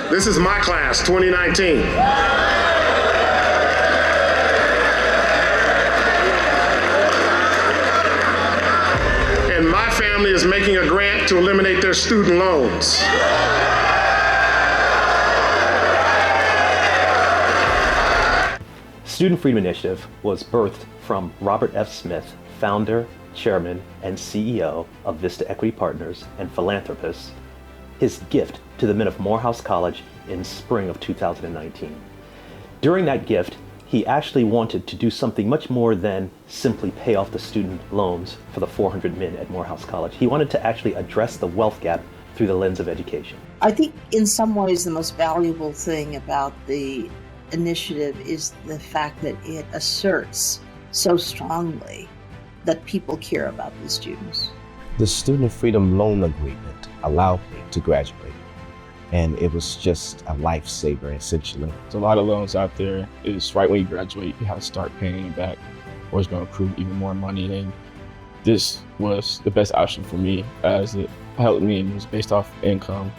This is my class, 2019. And my family is making a grant to eliminate their student loans. Student Freedom Initiative was birthed from Robert F. Smith, founder, chairman, and CEO of Vista Equity Partners and philanthropist, his gift to the men of Morehouse College in spring of 2019. During that gift, he actually wanted to do something much more than simply pay off the student loans for the 400 men at Morehouse College. He wanted to actually address the wealth gap through the lens of education. I think in some ways the most valuable thing about the initiative is the fact that it asserts so strongly that people care about the students. The Student Freedom Loan Agreement allowed me to graduate, and it was just a lifesaver, essentially. There's a lot of loans out there. It's right when you graduate, you have to start paying it back, or it's going to accrue even more money. And this was the best option for me, as it helped me, and it was based off income.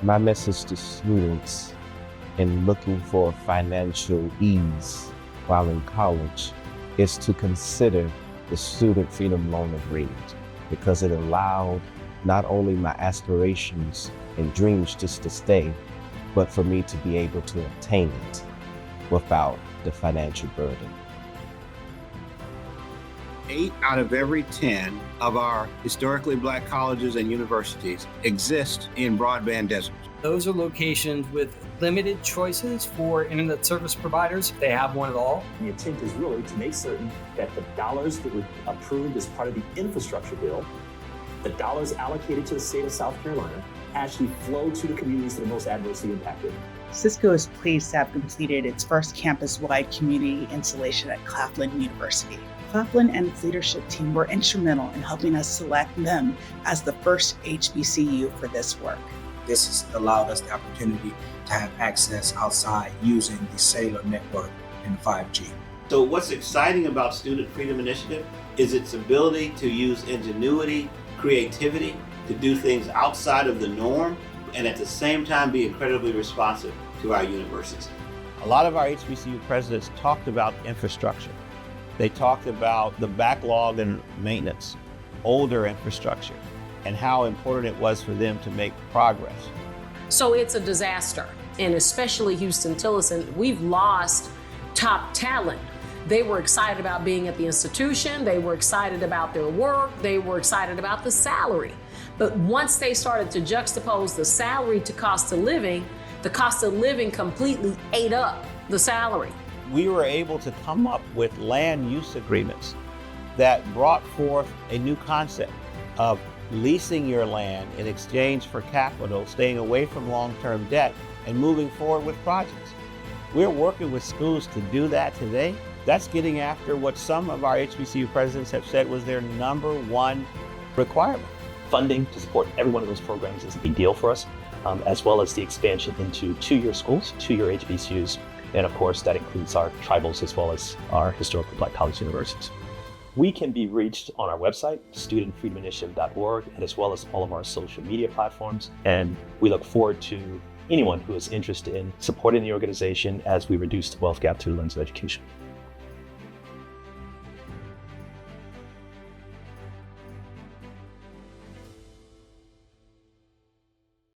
My message to students in looking for financial ease while in college is to consider the Student Freedom Loan Agreement, because it allowed not only my aspirations and dreams just to stay, but for me to be able to obtain it without the financial burden. 8 out of every 10 of our historically Black colleges and universities exist in broadband deserts. Those are locations with limited choices for internet service providers, if they have one at all. The intent is really to make certain that the dollars that were approved as part of the infrastructure bill, the dollars allocated to the state of South Carolina, actually flow to the communities that are most adversely impacted. Cisco is pleased to have completed its first campus-wide community installation at Claflin University. Claflin and its leadership team were instrumental in helping us select them as the first HBCU for this work. This has allowed us the opportunity to have access outside using the cellular network and 5G. So what's exciting about Student Freedom Initiative is its ability to use ingenuity, creativity, to do things outside of the norm, and at the same time be incredibly responsive to our universities. A lot of our HBCU presidents talked about infrastructure. They talked about the backlog and maintenance, older infrastructure, and how important it was for them to make progress. So it's a disaster, and especially Houston-Tillotson, we've lost top talent. They were excited about being at the institution, they were excited about their work, they were excited about the salary. But once they started to juxtapose the salary to cost of living, the cost of living completely ate up the salary. We were able to come up with land use agreements that brought forth a new concept of leasing your land in exchange for capital, staying away from long-term debt, and moving forward with projects. We're working with schools to do that today. That's getting after what some of our HBCU presidents have said was their number one requirement. Funding to support every one of those programs is a big deal for us, as well as the expansion into two-year schools, two-year HBCUs, and of course that includes our tribals as well as our historically Black college universities. We can be reached on our website, studentfreedominitiative.org, and as well as all of our social media platforms. And we look forward to anyone who is interested in supporting the organization as we reduce the wealth gap through the lens of education.